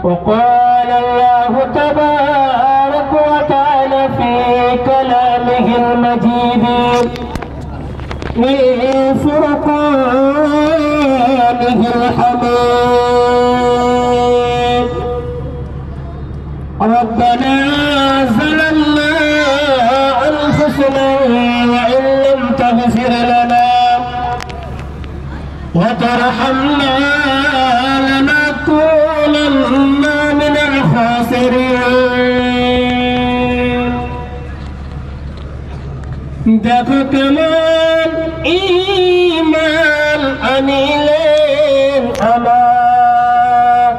وقال الله تبارك وتعالى في كلامه المجيد من فرقانه الحميد ربنا ظلمنا أنفسنا وإن لم تغفر لنا وترحمنا لنكونن من الخاسرين দেখো কেমন ঈমান আনিলেন আমার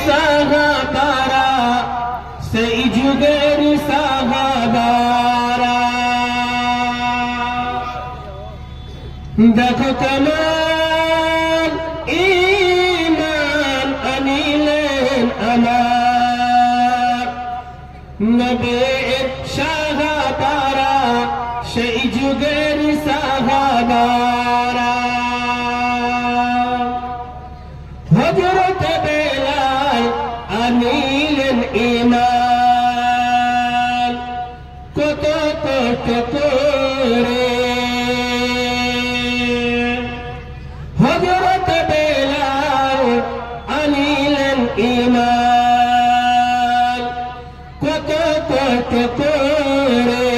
সাহাবারা সেই যুগের সাহাবারা দেখো কেমন ঈমান আনিলেন আমার নবীর সাহাবারা সেই যুগের সাহাবারা হযরত বেলাল আনিলেন ঈমান কত কষ্ট করে হযরত বেলাল আনিলেন ঈমান কত কষ্ট করে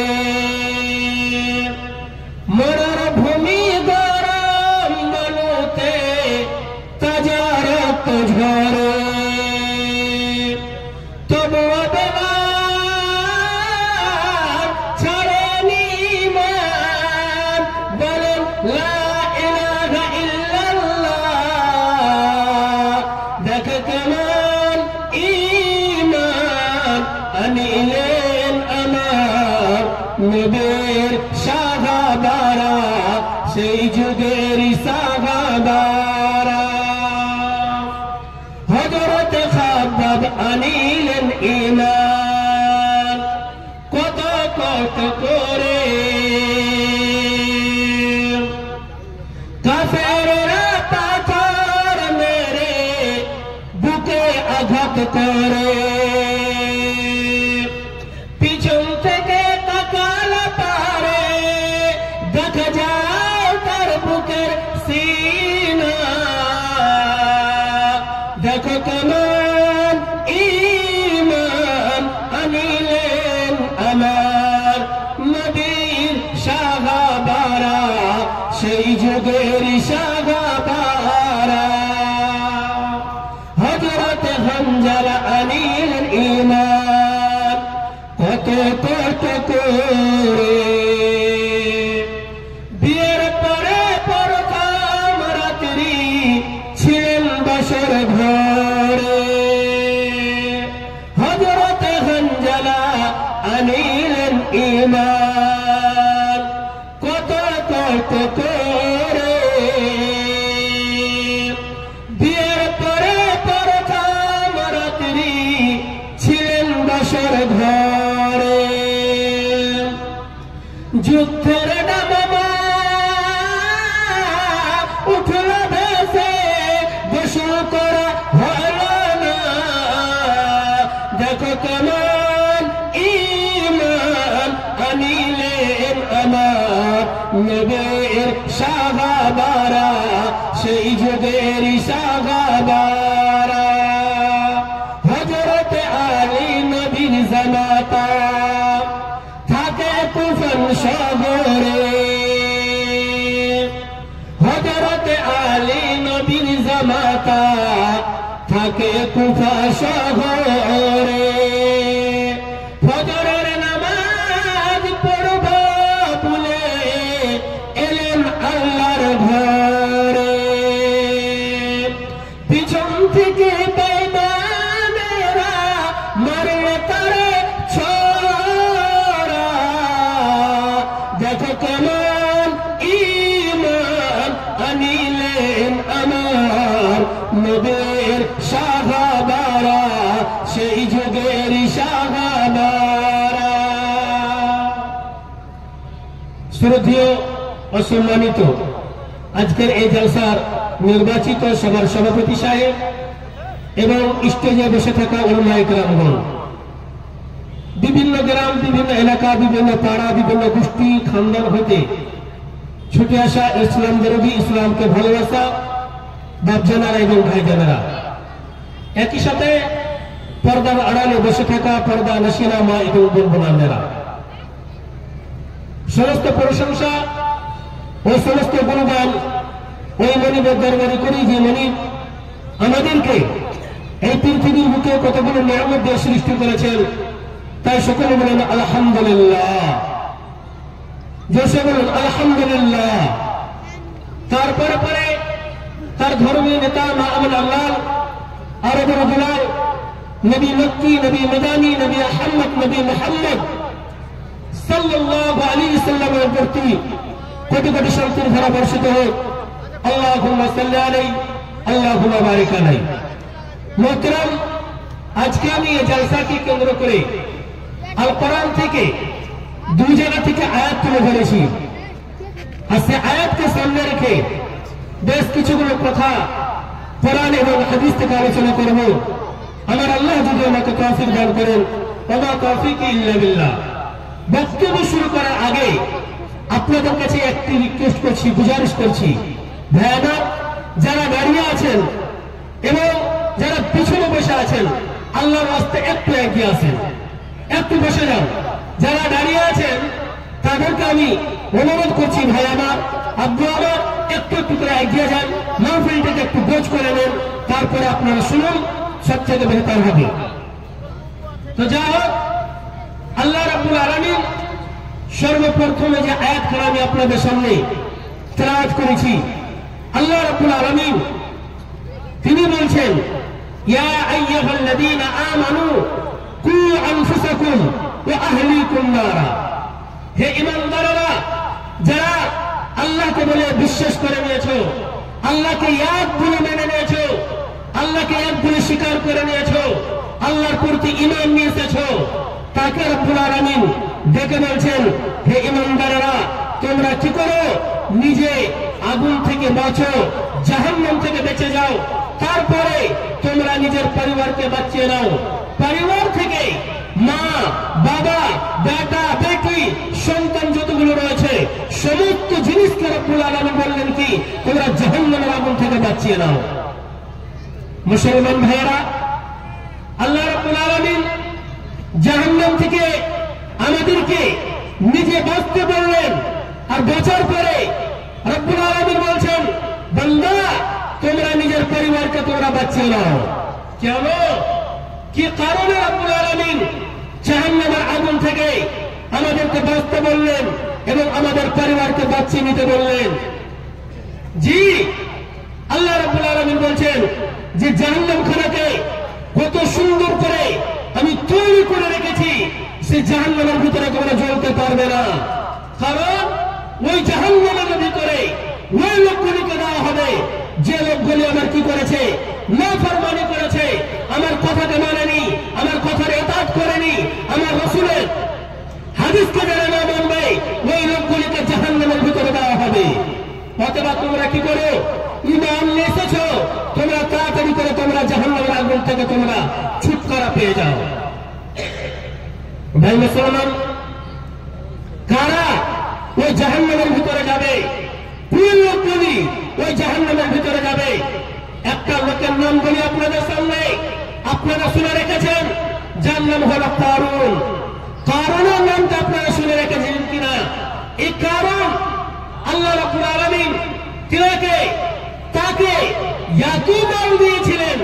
মরার ভূমি গরম বলতে তাজা রক্ত ঝরে তবুও বেলাল ছাড়েনি ঈমান বলেন লা ইলাহা ইল্লাল্লাহ দেখো কেমন ঈমান আনিলেন আমার নবীর সাহাবারা সেই যুগের সাহাবারা হযরত খাব্বাব আনিলেন ঈমান কত কষ্ট করে কাফেররা পাথর মেরে বুকে আঘাত করে পিছন থেকে তাকালে পারে দেখা যায় তার বুকের সিনা দেখো কেমন ঈমান আনিলেন আমার নবীর সাহাবারা সেই যুগের সাহাবারা হযরত হামজা আনিলেন ঈমান কত কষ্ট করে বিয়ের পরে প্রথম রাত্রি ছিলেন বাসর ঘরে হযরত হামজা আনিলেন ঈমান কত কষ্ট করে বিয়ের পরে প্রথম রাত্রি ছিলেন বাসর ঘরে যুদ্ধের ডামামা উঠল ভেসে গোসল করা হলো না দেখো কেমন ঈমান আনিলেন আমার নবীর সাহাবারা সেই যুগের সাহাবারা হযরত আলী নবীর জামাতা থাকে কুফর শহরে হযরত আলী নবীর জামাতা থাকে কুফা শহরে ফজরের নামাজ পড়ব বলে এলেন আল্লাহর ঘরে পিছন থেকে বেঈমানেরা মারলে তারে ছোরা দেখো কেমন ঈমান আনিলেন আমার নবীর সাহাবারা সেই যুগের সাহাবারা শ্রদ্ধেয় অসম্মানিত আজকের এই জলসার নির্বাচিত সভার সভাপতি সাহেব এবং স্টেজে বসে থাকা উলামায়ে কেরামগণ, বিভিন্ন গ্রাম, বিভিন্ন এলাকা, বিভিন্ন পাড়া, বিভিন্ন গোষ্ঠী খানদান হতে ছুটে আসা ইসলাম বিরোধী, ইসলামকে ভালোবাসা বাপজানারা এবং ভাইজানেরা, একই সাথে পর্দার আড়ালে বসে থাকা পর্দা নশিনা মা এবং বোন বোনেরা, সমস্ত প্রশংসা ও সমস্ত গুণগান ওই মনিবের দরবারে করি যে মনিব আমাদেরকে এই পৃথিবীর বুকে কতগুলো নিয়ামত দিয়ে সৃষ্টি করেছেন। তাই সকলে বলেন আলহামদুলিল্লাহ, জোশে বলুন আলহামদুলিল্লাহ। তারপরে পরে তার ধর্মীয় নেতা মা আমিন আল্লাহ আরবের দুলাল নবী মক্কি, নবী মদানী, নবী আহমদ, নবী মুহাম্মদ সাল্লাল্লাহু আলাইহি ওয়াসাল্লামের প্রতি কোটি কোটি শান্তির ধারা বর্ষিত হোক। আল্লাহুম্মা সাল্লি আলাইহি, আল্লাহুম্মা বারিক আলাইহি। মুহতারাম, আজকে আমি এই জলসাকে কেন্দ্র করে আল কোরআন থেকে দুই জায়গা থেকে আয়াত তুলে ধরেছি। আর সে আয়াতকে সামনে রেখে বেশ কিছুগুলো কথা কোরআন এবং হাদিস থেকে আলোচনা করব। আমার আল্লাহ যদি আমাকে তৌফিক দান করেন, ওয়া তৌফিক ইল্লা বিল্লাহ। বক্তব্য শুরু করার আগে আপনাদের কাছে একটি রিকোয়েস্ট করছি, গুজারিশ করছি, ভাইরা যারা দাঁড়িয়ে আছেন এবং যারা পিছনে বসে আছেন, আল্লাহর রাস্তায় একটু এগিয়ে আসেন, একটু বসে যান। যারা দাঁড়িয়ে আছেন তাদেরকে আমি অনুরোধ করছি, ভাই আমার, আব্বু আমার, একটু একটু করে এগিয়ে যান, মাহফিলটাকে একটু গোছ করে নেন, তারপরে আপনারা শুনুন, সবথেকে বেহতর হবে। তো যা হোক, আল্লাহ রাব্বুল আলামিন সর্বপ্রথমে যে আয়াতখানা আমি আপনাদের সামনে তেলাওয়াত করেছি, আল্লাহ রাব্বুল আলামিন তিনি বলছেন, ইয়া আইয়ুহাল্লাযীনা আমানু কু আনফুসাকুম ওয়া আহলিকুম নারা। হে ঈমানদাররা, যারা আল্লাহকে বলে বিশ্বাস করে নিয়েছো, আল্লাহকে এক বলে মেনে নিয়েছো, আল্লাহকে এক বলে স্বীকার করে নিয়েছো, আল্লাহর প্রতি ঈমান নিয়ে এসেছো, তাকে রব্বুল আলামিন ডেকে বলছেন, হে ঈমানদাররা, তোমরা কি করো? নিজে আগুন থেকে বাঁচো, জাহান্নাম থেকে বেঁচে যাও, তারপরে তোমরা নিজের পরিবারকে বাঁচিয়ে নাও। পরিবার থেকে মা, বাবা, বেটা, বেটি, সন্তান যতগুলো রয়েছে সমস্ত জিনিসকে রব্বুল আলামিন বললেন কি, তোমরা জাহান্নামের আগুন থেকে বাঁচিয়ে নাও। মুসলমান ভাইয়েরা, আল্লাহ রাব্বুল আলামিন জাহান্নাম থেকে আমাদেরকে নিজে বাঁচতে বললেন, আর বাঁচার পরে রব্বুল আলামিন বলছেন, বান্দা তোমরা নিজের পরিবারকে তোমরা বাঁচিয়ে নাও। কেন, কি কারণে রব্বুল আলামিন জাহান্নামের আগুন থেকে আমাদেরকে বাঁচতে বললেন এবং আমাদের পরিবারকে বাঁচিয়ে নিতে বললেন? জি, আল্লাহ রাব্বুল আলামিন বলছেন যে জাহান্নাম খানাকে কত সুন্দর করে আমি তৈরি করে রেখেছি, সেই জাহান্নামের ভিতরে তোমরা জ্বলতে পারবে না। কারণ ওই জাহান্নামের ভিতরে ওই লোকগুলিকে দেওয়া হবে যে লোকগুলি আমার কি করেছে, নাফরমানি করেছে, আমার কথাকে মানেনি, আমার কথার ইতাআত করেনি, আমার রাসূলের হাদিসকে যারা না মানবে, ওই লোকগুলিকে জাহান্নামের ভিতরে দেওয়া হবে। অথবা তোমরা কি করো, ঈমান নিয়ে এসেছো, তোমরা তাড়াতাড়ি করে তোমরা জাহান্নামের আগুন থেকে তোমরা ছুটকারা পেয়ে যাও। ভাই মুসলমান, কারা ওই জাহান্নামের ভিতরে যাবে? কোন লোকগুলি ওই জাহান্নামের ভিতরে যাবে? একটা লোকের নাম বলি আপনাদের সামনে, আপনারা শুনে রেখেছেন, যার নাম হলো কারুন। কারুনের নামটা আপনারা শুনে রেখেছেন কিনা? এই কারুন আল্লাহ রাব্বুল আলামিন তাকে এত মাল দিয়েছিলেন,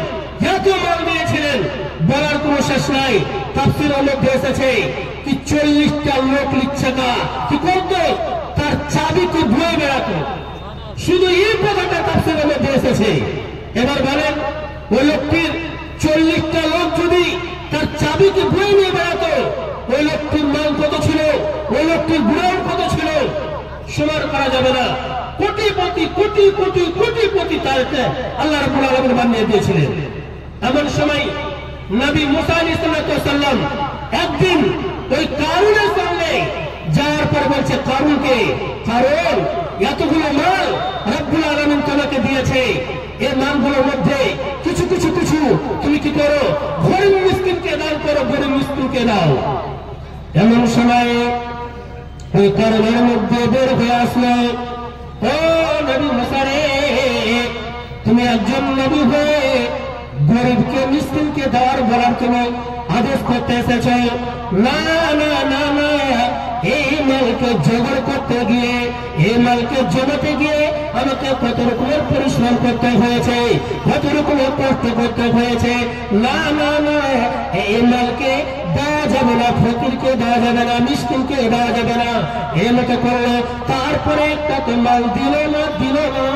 এত মাল দিয়েছিলেন, বলার কোনো শেষ নাই। তাফসীরের মধ্যে এসেছে কি 40টা লোক লিচ্ছাকা কি করতো, তার চাবিকে ধুয়ে বেড়াতো। শুধু এই কথাটা তাফসীরের মধ্যে এসেছে। এবার বলেন, ওই লোকটির 40টা লোক যদি তার চাবিকে ধুয়ে নিয়ে বেড়াতো, ওই লোকটির মাল কত ছিল, ওই লোকটির গুণান কত ছিল, সমান করা যাবে না। কোটিপতি, কোটি কোটি কোটিপতি তারকে আল্লাহ রাব্বুল আলামিন বানিয়ে দিয়েছিলেন। এমন সময় নবী মুসা আলাইহিস সালাম একদিন ওই কারুনের সামনে যাওয়ার পর বলছে কারুনকে, কারুন এতগুলো মাল রব্বুল মালগুলোর মধ্যে কিছু কিছু কিছু তুমি কি করো, গরিব মিসকিনকে দান করো, গরিব মিসকিনকে দাও। এমন সময় ওই কারণের মধ্যে বের হয়ে আসলো, ও নবী মুসা রে, তুমি একজন নবী হয়ে গরিবকে মিসকিনকে দেওয়ার বলার তুমি আদেশ করতে এসেছ? না না না না, এই মালকে জোগাড় করতে গিয়ে, এই মালকে জমাতে গিয়ে আমাকে কত রকমের পরিশ্রম করতে হয়েছে, কত রকমের কষ্ট করতে হয়েছে। না না না, এই মালকে দেওয়া যাবে না, ফকিরকে দেওয়া যাবে না, মিসকিনকে দেওয়া যাবে না। এই মতো করলো, তারপরে একটা তো মাল দিল না, দিল না।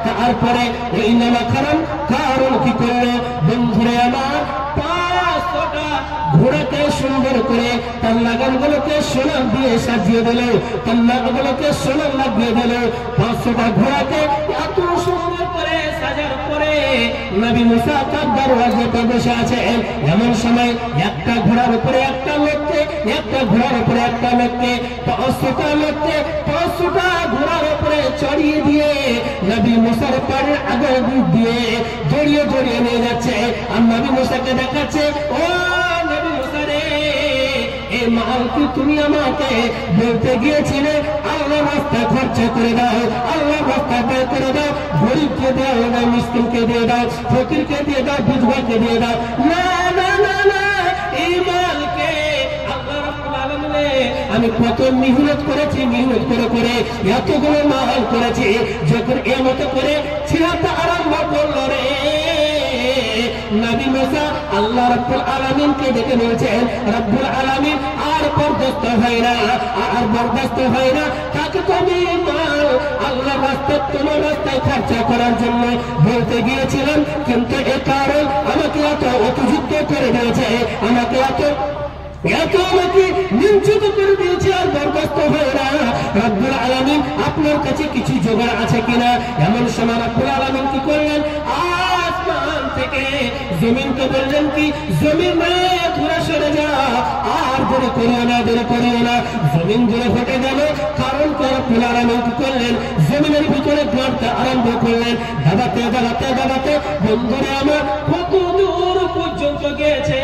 তারপরে ওই নামা খারাপ কারণ কি করলো, বন্ধুরে আমার 500টা ঘোড়াকে সুন্দর করে তার লাগানগুলোকে সোনা দিয়ে সাজিয়ে দিল, তার লাগানগুলোকে সোনা লাগিয়ে দিল। 500টা ঘোড়াকে এত সুন্দর করে সাজার পরে নবী মুসা তার দরওয়াজাতে বসে আছেন। এমন সময় একটা ঘোড়ার উপরে একটা লোককে, একটা ঘোড়ার উপরে একটা লোককে, 500টা লোককে 500টা ঘোড়ার উপরে চড়িয়ে দিয়ে নবী মুসার পাড়ের আগের দিক দিয়ে জড়িয়ে জড়িয়ে নিয়ে যাচ্ছে। আর নবী মুসাকে দেখাচ্ছে, ও নবী মুসা রে, এই মাল কি তুমি আমাকে বলতে গিয়েছিলে আল্লাহর রাস্তায় খরচা করে দাও, আল্লাহর রাস্তায় ব্যয় করে দাও, গরিবকে দেও না, মিসকিনকে দিয়ে দাও, ফকিরকে দিয়ে দাও, বিধবাকে দিয়ে দাও। না না না না, এই মালকে আল্লাহ রাব্বুল আলামিনে আমি কত মেহনত করেছি, মেহনত করে করে এতগুলো মাল করেছি। যখন এর মতো করে ছিড়াতে আরম্ভ করলো রে নবী মুসা, আল্লাহ রাব্বুল আলামিনকে ডেকে বলছেন, রাব্বুল আলামিন আর বরদাস্ত হয় না, আর বরদাস্ত হয় না। তাকে তুমি মাল আল্লাহর রাস্তায়, তোমার রাস্তায় খরচা করার জন্য বলতে গিয়েছিলাম, কিন্তু এ কারণ আমাকে এত যুদ্ধ করে দিয়েছে, আমাকে এত আমাকে নিশ্চিত করে দিয়েছে, আর বরদাস্ত হয় না। রাব্বুল আলামিন আপনার কাছে কিছু জোগাড় আছে কিনা? এমন সময় রাব্বুল আলামিন কি করলেন, আসমান থেকে জমিনকে বললেন কি, জমিন ঘুরে সরে যা, আর দেরি করিও না, দেরি করিও না। জমিন জুড়ে ফেটে গেল। কারণ রাব্বুল আলামিন কি করলেন, জমিনের ভিতরে গাড়তে আরম্ভ করলেন। দাবাতে দাবাতে দাবাতে বন্ধুরা আমার কত দূর পর্যন্ত গেছে।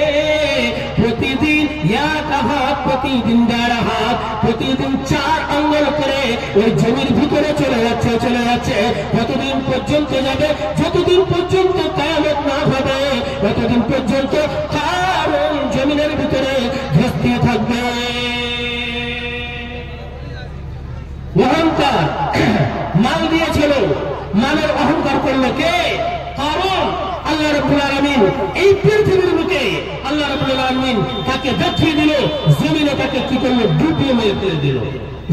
প্রতিদিন এক হাত, প্রতিদিন 1.5 হাত, প্রতিদিন 4 আঙ্গুল করে ওই জমির ভিতরে চলে যাচ্ছে, চলে যাচ্ছে। কতদিন পর্যন্ত যাবে? যতদিন পর্যন্ত কিয়ামত না হবে, ততদিন পর্যন্ত কারণ জমিনের ভিতরে ধসতে থাকবে। অহংকার মাল দিয়েছিল, মালের অহংকার করলো কে? কারণ আল্লাহ রাব্বুল আলামিন এই পৃথিবীর বুকে আল্লাহ রাব্বুল আলামিন তাকে দেখিয়ে দিল, জমিনে তাকে কি করলো, ডুবিয়ে মেরে ফেলে দিল।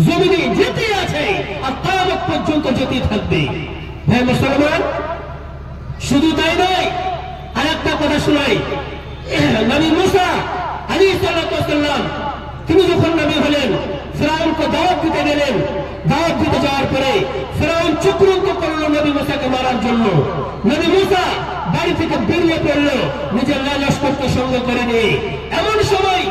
জমিনে যেতে আছে আর কিয়ামত পর্যন্ত যেতে থাকবে। ভাই মুসলমান, শুধু তাই নয়, আরেকটা কথা শোনাই। নবী মুসা আলাইহিস সালাম তিনি যখন নবী হলেন, ফিরআউনকে দাওয়াত দিতে গেলেন। দাওয়াত দিতে যাওয়ার পরে ফিরআউন চক্রান্ত করলো নবী মুসাকে মারার জন্য। নবী মুসা বাড়ি থেকে বেরিয়ে পড়লো নিজের লস্করকে সঙ্গে করে নিয়ে। এমন সময়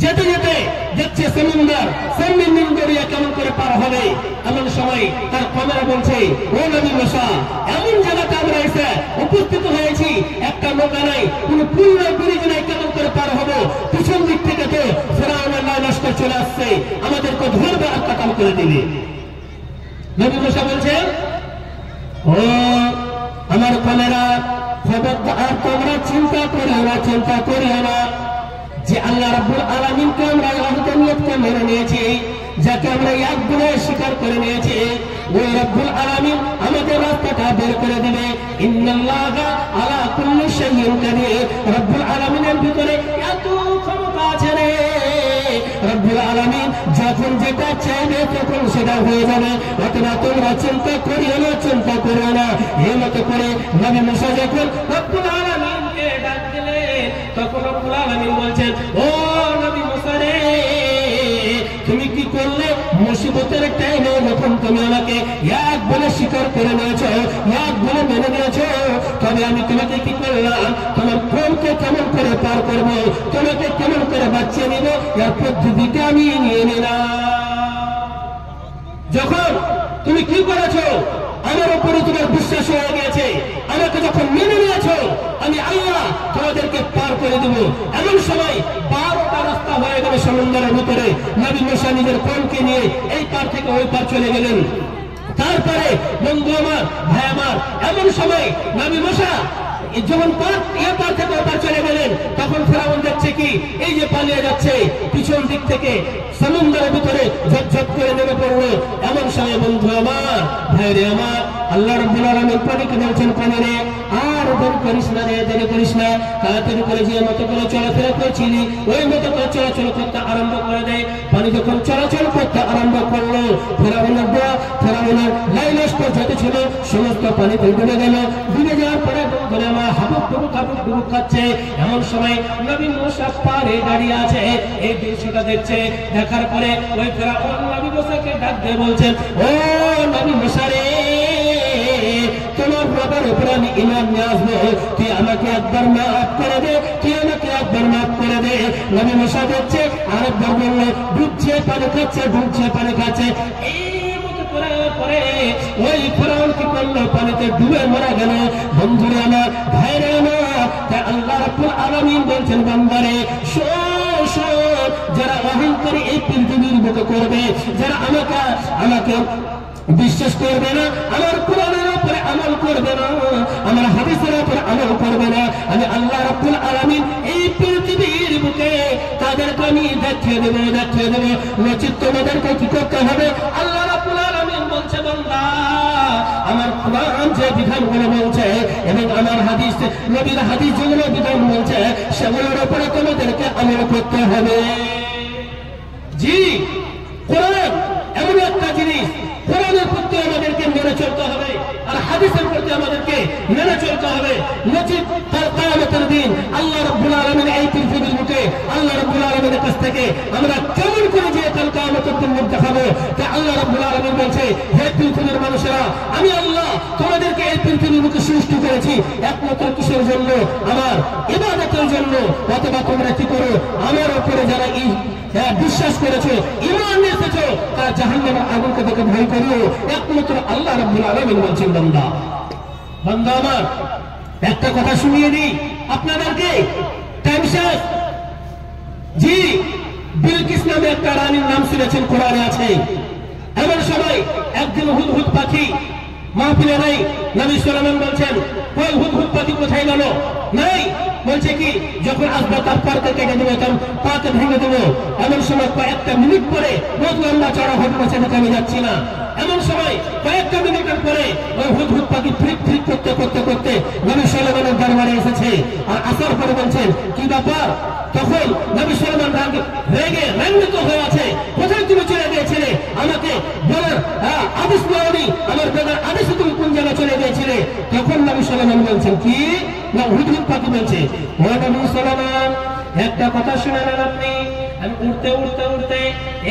যেতে যেতে দেখছে সমুদ্র, সমুদ্র দরিয়া কেমন করে পার হবে। এমন সময় তার কমেরা বলছে, ও নবী মুসা, এমন জায়গাতে আমরা এসে উপস্থিত হয়েছি, একটা নৌকা নাই, কোন পুল নাই, ব্রিজ নাই, কেমন করে পার হবো? পিছন দিক থেকে তো ফিরআউনের লস্কর চলে আসছে, আমাদেরকে ধরবে আর কাটাম করে দিবে। নবী মুসা বলছেন, ও আমার কমেরা, খবরদার তোমরা চিন্তা করিও না, চিন্তা করিও না, যে আল্লাহ রাব্বুল আলামিনকে আমরা ওয়াহদানিয়তকে মেনে নিয়েছি, যাকে আমরা এক গুণে স্বীকার করে নিয়েছি, ওই রাব্বুল আলামিন আমাদের রাস্তাটা বের করে দিবে। ইন্নাল্লাহা আলা কুল্লি শাইইন কাদির। রাব্বুল আলামিনের ভিতরে এত ক্ষমতা আছে রে, রাব্বুল আলামিন যখন যেটা চাইবে তখন সেটা হয়ে যাবে। অতএব তোমরা চিন্তা করিও না, চিন্তা করিও না। এই মতো করে নবী মুসা যখন রাব্বুল আলামিনকে ডাক দিলেন, তখন রাব্বুল আলামিন বলছেন, ও নবী মুসা রে, তুমি কি করলে? মুসিবতের টাইমে যখন তুমি আমাকে এক বলে স্বীকার করে নিয়েছ, এক বলে মেনে নিয়েছ, তবে আমি তোমাকে কি করলাম, তোমার কমকে কেমন করে পার করবো, তোমাকে কেমন করে বাঁচিয়ে নিব, এর পদ্ধতিটা আমি নিয়ে নিলাম। যখন তুমি কি করেছো, আমার উপরে তোমার বিশ্বাস হয়ে গেছে, এমন সময় 12টা রাস্তা হয়ে গেল সমুদ্রের ভিতরে। নবী মুসা নিজের কওমকে নিয়ে এই পার থেকে ওই পার চলে গেলেন। তারপরে বন্ধু আমার, ভাই আমার, এমন সময় নবী মুসা যখন পার থেকে ওপার চলে গেলেন, তখন ফেরাউন দেখছে কি এই যে পালিয়ে যাচ্ছে, পিছন দিক থেকে সমুদ্রের ভিতরে ঝটঝট করে নেমে পড়লো। এমন সময় বন্ধু আমার, ভাইরে আমার, আল্লাহ রাব্বুল আলামিন পানিকে বলছেন, পানি রে আর দেরি করিস না রে, দেরি করিস না, তাড়াতাড়ি করে যে মতো করে চলাফেরা করছিলি ওই মতো করে চলাচল করতে আরম্ভ করে দেয়। পানি যখন চলাচল করতে আরম্ভ করলো, ফেরাউনের দোয়া, ফেরাউনের লাইলস্কর যত ছিল সমস্ত পানিতে ডুবে গেল। ডুবে যাওয়ার পরে বন্ধুরা আমার হাবুক ডুবুক খাচ্ছে। এমন সময় নবী মুসা পারে দাঁড়িয়ে আছে, এই দৃশ্যটা দেখছে। দেখার পরে ওই ফেরাউন নবী মুসাকে ডাক দিয়ে বলছেন, ও নবী মুসা রে, তোমার বাবার উপরে আমি ঈমান নিয়ে আসবো, তুই আমাকে একবার মাফ করে দে, তুই আমাকে একবার মাফ করে দে। নবী মুসা দেখছে, আরেকবার বললো, ডুবছে পানি খাচ্ছে, ডুবছে পানি খাচ্ছে। এই মতো করে পরে ওই ফেরাউন কি করলো, পানিতে ডুবে মারা গেল। বন্ধুরা আমার, ভাইরা আমার, তাই আল্লাহ রাব্বুল আলামিন বলছেন, বান্দারে শোন, যারা অহংকারী এই পৃথিবীর বুকে করবে, যারা আমাকে বিশ্বাস করবে না, আমার কোরআনের উপরে আমল করবে না, আমার হাদিসের উপরে আমল করবে না, আমি আল্লাহ রাব্বুল আলামিন এই পৃথিবীর বুকে তাদেরকে আমি দেখিয়ে দেব। নচিত তোমাদেরকে কি করতে হবে? আল্লাহ রাব্বুল আলামিন বলছে, বান্দা আমার কোরআন যে বিধানগুলো বলছে এবং আমার হাদিস, নবীর হাদিস যেগুলো বিধান বলছে, সেগুলোর উপরে তোমাদেরকে আমল করতে হবে। জি, কোরআন এমন একটা জিনিস, কোরআনের প্রতি আমাদেরকে মেনে চলতে হবে আর হাদিসের প্রতি আমাদেরকে মেনে চলতে হবে। নচিত তার কিয়ামতের দিন আল্লাহ রাব্বুল আলামিন এই পৃথিবীর বুকে আল্লাহ রাব্বুল আলামিনের কাছ থেকে আমরা কেমন করে যে কাল কিয়ামতের দিন মুখ দেখাবো? তা আল্লাহ রাব্বুল আলামিন বলছে, হে পৃথিবীর মানুষেরা, আমি আল্লাহ তোমাদেরকে এই পৃথিবীর বুকে সৃষ্টি করেছি একমাত্র কিসের জন্য? আমার ইবাদতের জন্য। অথবা তোমরা কি করো? আমার উপরে যারা বিশ্বাস করেছো, ঈমান এনেছো, তারা জাহান্নামের আগুনকে দেখে ভয় করিও, একমাত্র আল্লাহ রাব্বুল আলামিন বলছেন, বান্দা আমার, একটা কথা শুনিয়ে দিই আপনাদেরকে, টাইম শেষ। জি, বিলকিস নামে একটা রানীর নাম শুনেছেন, কোরআনে আছে। এমন সময় একদিন হুদহুদ পাখি মাহফিলে নেই। নবী সুলাইমান বলছেন, ওই হুদহুদ পাখি কোথায় গেল? নাই। বলছে কি, যখন আসবো তার পাকে কেটে দেবো, তার পাকে ভেঙে দেবো। এমন সময় কয়েকটা মিনিট পরে বহুত লম্বা চড়া ঘটনা, সেটাকে আমি যাচ্ছি না। এমন সময় কয়েকটা মিনিটের পরে ওই হুদহুদ পাখি ফ্রিক করতে নবী সুলাইমানের দরবারে এসেছে। আর আসার পরে বলছেন, কি ব্যাপার? তখন নবী সুলাইমান রেগে রান্বিত হয়ে আছে, কোথায় তুমি চলে গিয়েছিলে? আমাকে বলার আদেশ দেওনি, আমার বেলার আদেশে তুমি কোন জায়গায় চলে গিয়েছিলে? তখন নবী সুলাইমান বলছেন, কি না, হুদহুদ পাখি বলছে, ও নবী সুলাইমান, একটা কথা শুনে নেন আপনি। আমি উঠতে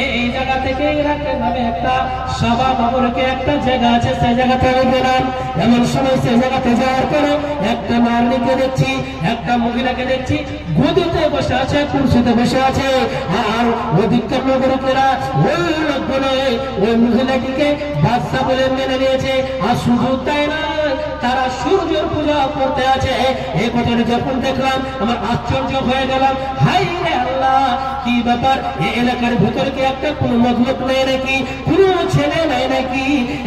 এই জায়গা থেকে ইরাকের নামে একটা সাবা নগরকে একটা জায়গা আছে, সেই জায়গাতে আমি গেলাম। এমন সময় সেই জায়গাতে যাওয়ার পরে একটা নারীকে দেখছি, একটা মহিলাকে দেখছি, গদিতে বসে আছে, কুরসিতে বসে আছে। আর ওদিককার নগরকেরা ওই লোকগুলো ওই মহিলাটিকে বাদশা বলে মেনে নিয়েছে। আর শুধু তাই না, তারা সূর্যের পূজা করতে আছে। এই কথাটি যখন দেখলাম আমার আশ্চর্য হয়ে গেলাম। হাই রে আল্লাহ, কি ব্যাপার? এই এলাকার ভিতরে কি একটা কোনো মতলব নেই নাকি? কোনো ছেলে নাই নাকি?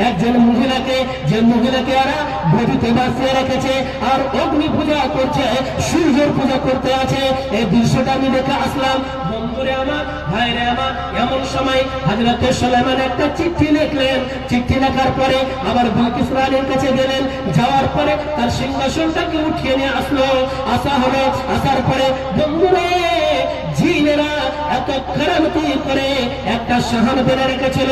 একজন মহিলাকে, যে মহিলাকে এরা গদিতে বাঁচিয়ে রেখেছে আর অগ্নি পূজা করছে, সূর্যের পূজা করতে আছে। এই দৃশ্যটা আমি দেখে আসলাম। বন্ধুরে আমার, ভাইরে আমার, এমন সময় হযরত সুলাইমান একটা চিঠি লিখলেন। চিঠি লেখার পরে আবার বিলকিস রানীর কাছে গেলেন। যাওয়ার পরে তার সিংহাসনটাকে উঠিয়ে নিয়ে আসলো। আসা হলো, আসার পরে বন্ধুরে, জিনেরা এত কেরামতি করে একটা শাহান বেড়ে রেখেছিল,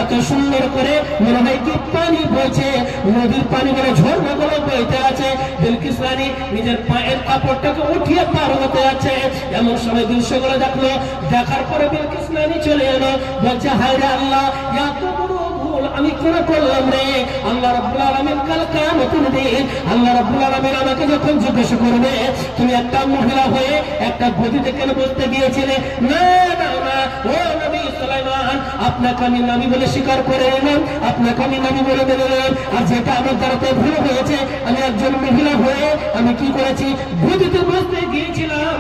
এত সুন্দর করে মনে হয় কি পানি বইছে, নদীর পানিগুলো ঝর্ণাগুলো বইতে আছে। বিলকিস রানী নিজের পায়ের কাপড়টাকে উঠিয়ে পার হতে আছে। এমন সময় দৃশ্যগুলো দেখলো। দেখার পরে বিলকিস রানী চলে এলো, বলছে, হায় রে আল্লাহ, এত বড় ভুল আমি কেন করলাম রে? আল্লাহ রাব্বুল আলামিন কাল কিয়ামতের দিন আল্লাহ রাব্বুল আলামিন আমাকে যখন জিজ্ঞাসা করবে, তুমি একটা মহিলা হয়ে একটা গদিতে কেন বসতে গিয়েছিলে? না, ও নবী সুলাইমান, আপনাকে আমি নবী বলে স্বীকার করে নিলাম, আপনাকে আমি নবী বলে মেনে নিলাম। আর যেটা আমার দ্বারাতে ভুল হয়েছে, আমি একজন মহিলা হয়ে আমি কি করেছি? গদিতে বসতে গিয়েছিলাম।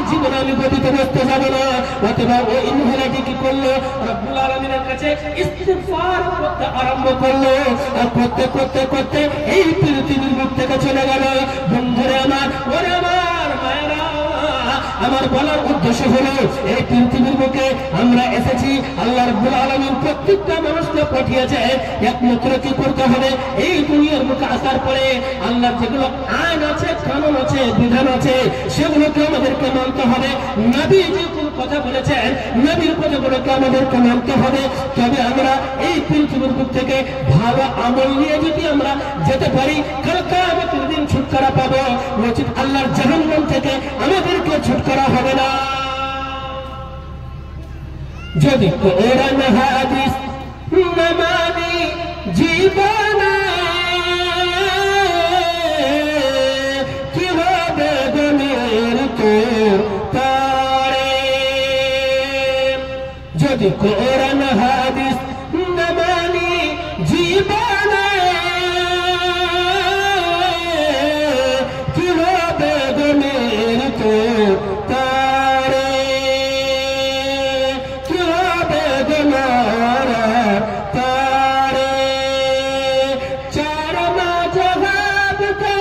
জীবনে আমি গতিতে বসতে যাব না। অথবা ও এই মহিলাটি কি করলো, রব্বুল আলামিনের কাছে ইস্তিগফার করতে আরম্ভ করলো। আর করতে করতে করতে এই পৃথিবীর বুক থেকে চলে গেল। বন্ধুরে আমার, ওরে আমার মায়েরা, আমার বলার উদ্দেশ্য হলো এই পৃথিবীর বুকে আমরা এসেছি, আল্লাহ রাব্বুল আলামিন প্রত্যেকটা মানুষকে পাঠিয়েছে একমাত্র কি করতে হবে, এই দুনিয়ার বুকে আসার পরে আল্লাহর যেগুলো আইন আছে, কানুন আছে, বিধান আছে, সেগুলোকে আমাদেরকে মানতে হবে। নবী যে কোন কথা বলেছেন, নবীর কথাগুলোকে আমাদেরকে মানতে হবে। তবে আমরা এই পৃথিবীর বুক থেকে ভালো আমল নিয়ে যদি আমরা যেতে পারি, কাল কিয়ামতের দিন ছুটকারা পাবো, নচিত আল্লাহর জাহান্নাম থেকে আমাদেরকে ছুটকারা হবে না। যদি কোরআন হাদিস না মানি জীবনে, কি হবে গমের তারে। যদি কোরআন হাদিস না মানি জীবনে, কি হবে গমের তারে, কি হবে গমার তারে। চার মাযহাবকে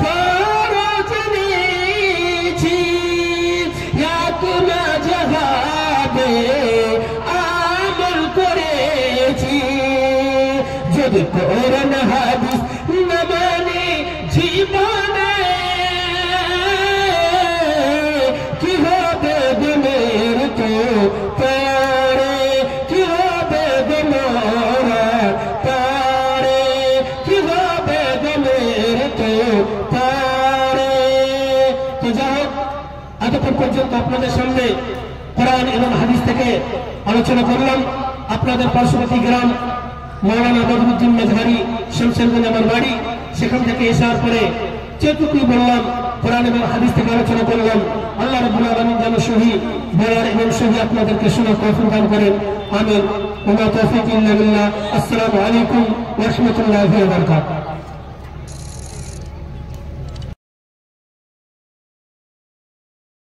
ফরজ নিয়েছি, এক মাযহাবে আমল করেছি। যদি কোরআন হাদিস না মানি জীবনে, কি হবে গমের তারে, কি হবে গমার তারে, কি হবে গমের তারে। তো যাই হোক, এতক্ষণ পর্যন্ত আপনাদের সামনে কোরআন এবং হাদিস থেকে আলোচনা করলাম। আপনাদের পার্শ্ববর্তী গ্রাম মাওলানা বদরুদ্দিন মেজহারি, শামসেরগঞ্জ আমার বাড়ি। সেখান থেকে আসার পরে যেটুকুই বললাম কোরআন এবং হাদিস থেকে আলোচনা করলাম, আল্লাহ রাব্বুল আলামিন যেন সহি বলার এবং সহি আপনাদেরকে শোনার তৌফিক দান করেন। আমিন। ওয়া মা তাওফীক ইল্লা বিল্লাহ। আসসালামু আলাইকুম ওয়া রাহমাতুল্লাহি ওয়া বারাকাতুহু।